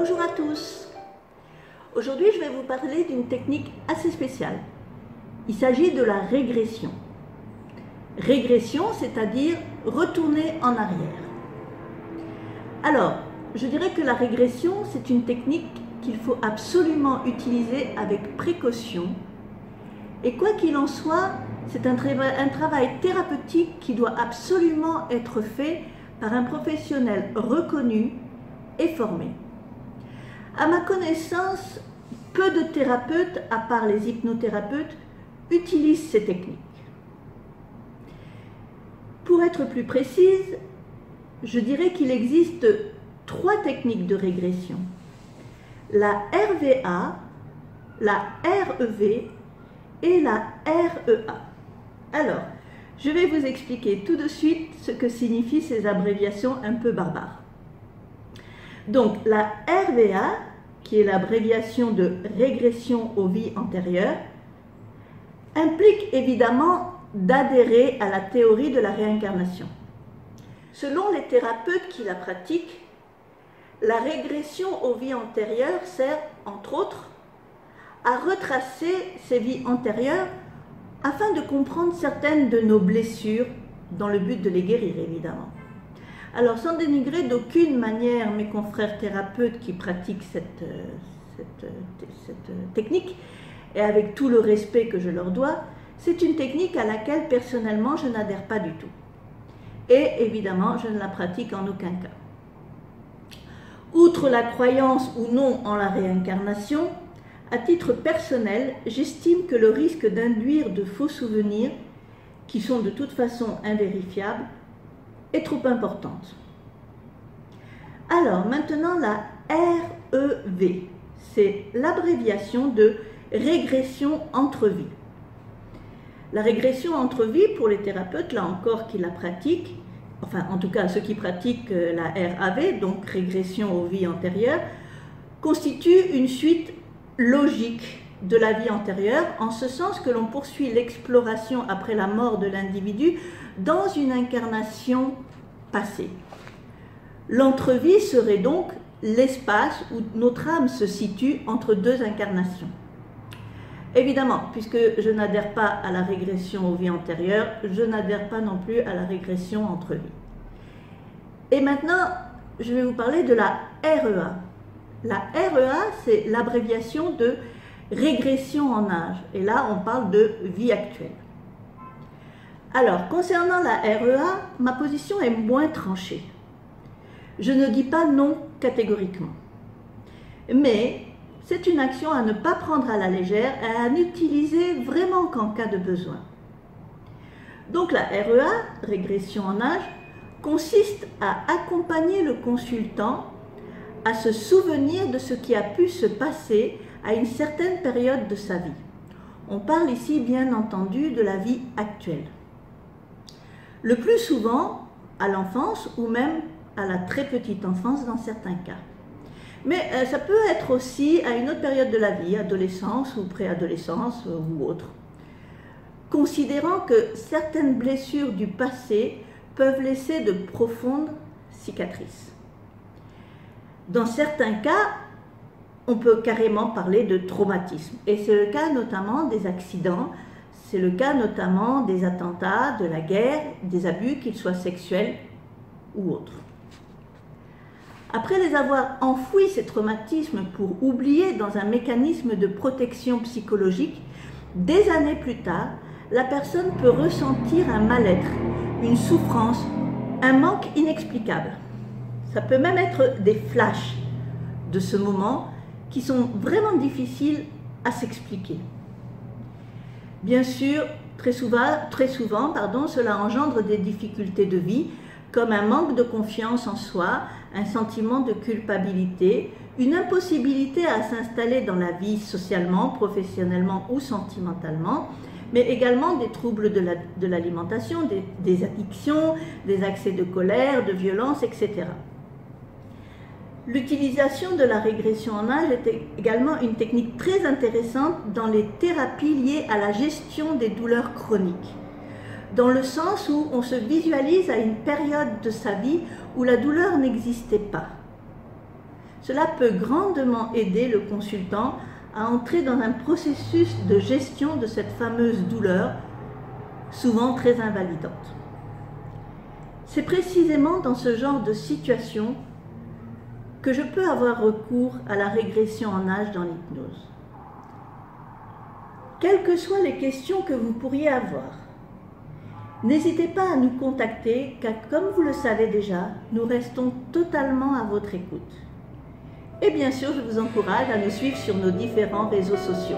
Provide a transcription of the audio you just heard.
Bonjour à tous. Aujourd'hui, je vais vous parler d'une technique assez spéciale. Il s'agit de la régression. Régression, c'est-à-dire retourner en arrière. Alors, je dirais que la régression, c'est une technique qu'il faut absolument utiliser avec précaution. Et quoi qu'il en soit, c'est un travail thérapeutique qui doit absolument être fait par un professionnel reconnu et formé. À ma connaissance, peu de thérapeutes, à part les hypnothérapeutes, utilisent ces techniques. Pour être plus précise, je dirais qu'il existe 3 techniques de régression. La RVA, la REV et la REA. Alors, je vais vous expliquer tout de suite ce que signifient ces abréviations un peu barbares. Donc, la RVA, qui est l'abréviation de régression aux vies antérieures, implique évidemment d'adhérer à la théorie de la réincarnation. Selon les thérapeutes qui la pratiquent, la régression aux vies antérieures sert, entre autres, à retracer ces vies antérieures afin de comprendre certaines de nos blessures, dans le but de les guérir évidemment. Alors, sans dénigrer d'aucune manière mes confrères thérapeutes qui pratiquent cette technique, et avec tout le respect que je leur dois, c'est une technique à laquelle personnellement je n'adhère pas du tout. Et évidemment, je ne la pratique en aucun cas. Outre la croyance ou non en la réincarnation, à titre personnel, j'estime que le risque d'induire de faux souvenirs, qui sont de toute façon invérifiables, est trop importante. Alors maintenant la REV, c'est l'abréviation de régression entre vies. La régression entre vies, pour les thérapeutes, là encore qui la pratiquent, enfin en tout cas ceux qui pratiquent la RAV, donc régression aux vies antérieures, constitue une suite logique de la vie antérieure, en ce sens que l'on poursuit l'exploration après la mort de l'individu dans une incarnation passée. L'entrevie serait donc l'espace où notre âme se situe entre 2 incarnations. Évidemment, puisque je n'adhère pas à la régression aux vies antérieures, je n'adhère pas non plus à la régression entre vies. Et maintenant, je vais vous parler de la REA. La REA, c'est l'abréviation de régression en âge. Et là, on parle de vie actuelle. Alors, concernant la REA, ma position est moins tranchée. Je ne dis pas non catégoriquement. Mais c'est une action à ne pas prendre à la légère et à n'utiliser vraiment qu'en cas de besoin. Donc la REA, régression en âge, consiste à accompagner le consultant à se souvenir de ce qui a pu se passer à une certaine période de sa vie. On parle ici bien entendu de la vie actuelle. Le plus souvent à l'enfance ou même à la très petite enfance dans certains cas. Mais ça peut être aussi à une autre période de la vie, adolescence ou préadolescence ou autre. Considérant que certaines blessures du passé peuvent laisser de profondes cicatrices. Dans certains cas, on peut carrément parler de traumatisme. Et c'est le cas notamment des accidents, c'est le cas notamment des attentats, de la guerre, des abus, qu'ils soient sexuels ou autres. Après les avoir enfouis, ces traumatismes, pour oublier dans un mécanisme de protection psychologique, des années plus tard, la personne peut ressentir un mal-être, une souffrance, un manque inexplicable. Ça peut même être des flashs de ce moment qui sont vraiment difficiles à s'expliquer. Bien sûr, très souvent, cela engendre des difficultés de vie, comme un manque de confiance en soi, un sentiment de culpabilité, une impossibilité à s'installer dans la vie socialement, professionnellement ou sentimentalement, mais également des troubles de l'alimentation, des addictions, des accès de colère, de violence, etc. L'utilisation de la régression en âge est également une technique très intéressante dans les thérapies liées à la gestion des douleurs chroniques, dans le sens où on se visualise à une période de sa vie où la douleur n'existait pas. Cela peut grandement aider le consultant à entrer dans un processus de gestion de cette fameuse douleur, souvent très invalidante. C'est précisément dans ce genre de situation que je peux avoir recours à la régression en âge dans l'hypnose. Quelles que soient les questions que vous pourriez avoir, n'hésitez pas à nous contacter car comme vous le savez déjà, nous restons totalement à votre écoute. Et bien sûr, je vous encourage à nous suivre sur nos différents réseaux sociaux.